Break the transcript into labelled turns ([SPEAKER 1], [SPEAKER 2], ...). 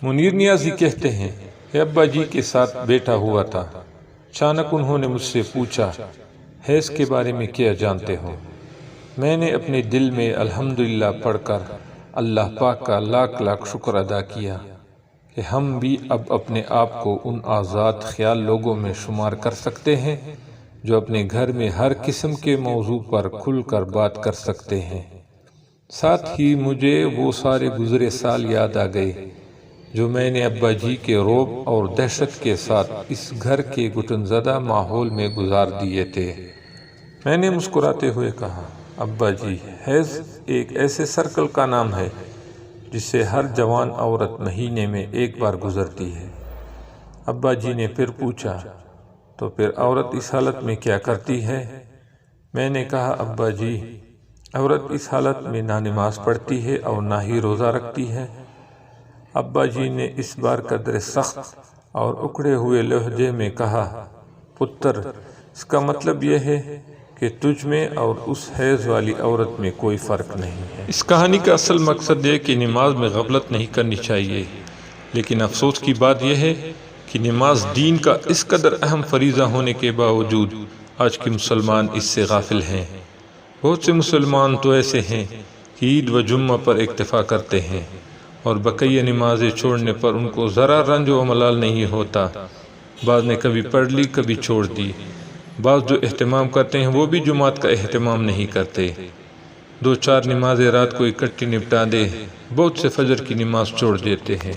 [SPEAKER 1] منیر نیازی کہتے ہیں کہ ابا جی کے ساتھ بیٹھا ہوا تھا، اچانک انہوں نے مجھ سے پوچھا حیض کے بارے میں کیا جانتے ہو؟ میں نے اپنے دل میں الحمدللہ پڑھ کر اللہ پاک کا لاکھ لاکھ شکر ادا کیا کہ ہم بھی اب اپنے آپ کو ان آزاد خیال لوگوں میں شمار کر سکتے ہیں جو اپنے گھر میں ہر قسم کے موضوع پر کھل کر بات کر سکتے ہیں۔ ساتھ ہی مجھے وہ سارے گزرے سال یاد آ گئے جو میں نے ابا جی کے رعب اور دہشت کے ساتھ اس گھر کے گھٹن زدہ ماحول میں گزار دیے تھے۔ میں نے مسکراتے ہوئے کہا، ابا جی، حیض ایک ایسے سرکل کا نام ہے جس سے ہر جوان عورت مہینے میں ایک بار گزرتی ہے۔ ابا جی نے پھر پوچھا، تو پھر عورت اس حالت میں کیا کرتی ہے؟ میں نے کہا، ابا جی، عورت اس حالت میں نہ نماز پڑھتی ہے اور نہ ہی روزہ رکھتی ہے۔ ابا جی نے اس بار قدر سخت اور اکڑے ہوئے لہجے میں کہا، پتر، اس کا مطلب یہ ہے کہ تجھ میں اور اس حیض والی عورت میں کوئی فرق نہیں ہے۔ اس کہانی کا اصل مقصد یہ کہ نماز میں غفلت نہیں کرنی چاہیے، لیکن افسوس کی بات یہ ہے کہ نماز دین کا اس قدر اہم فریضہ ہونے کے باوجود آج کے مسلمان اس سے غافل ہیں۔ بہت سے مسلمان تو ایسے ہیں کہ عید و جمعہ پر اکتفا کرتے ہیں اور بقیہ نمازیں چھوڑنے پر ان کو ذرا رنج و ملال نہیں ہوتا۔ بعض نے کبھی پڑھ لی، کبھی چھوڑ دی۔ بعض جو اہتمام کرتے ہیں وہ بھی جمعات کا اہتمام نہیں کرتے۔ 2-4 نمازیں رات کو اکٹھی نپٹا دے، بہت سے فجر کی نماز چھوڑ دیتے ہیں۔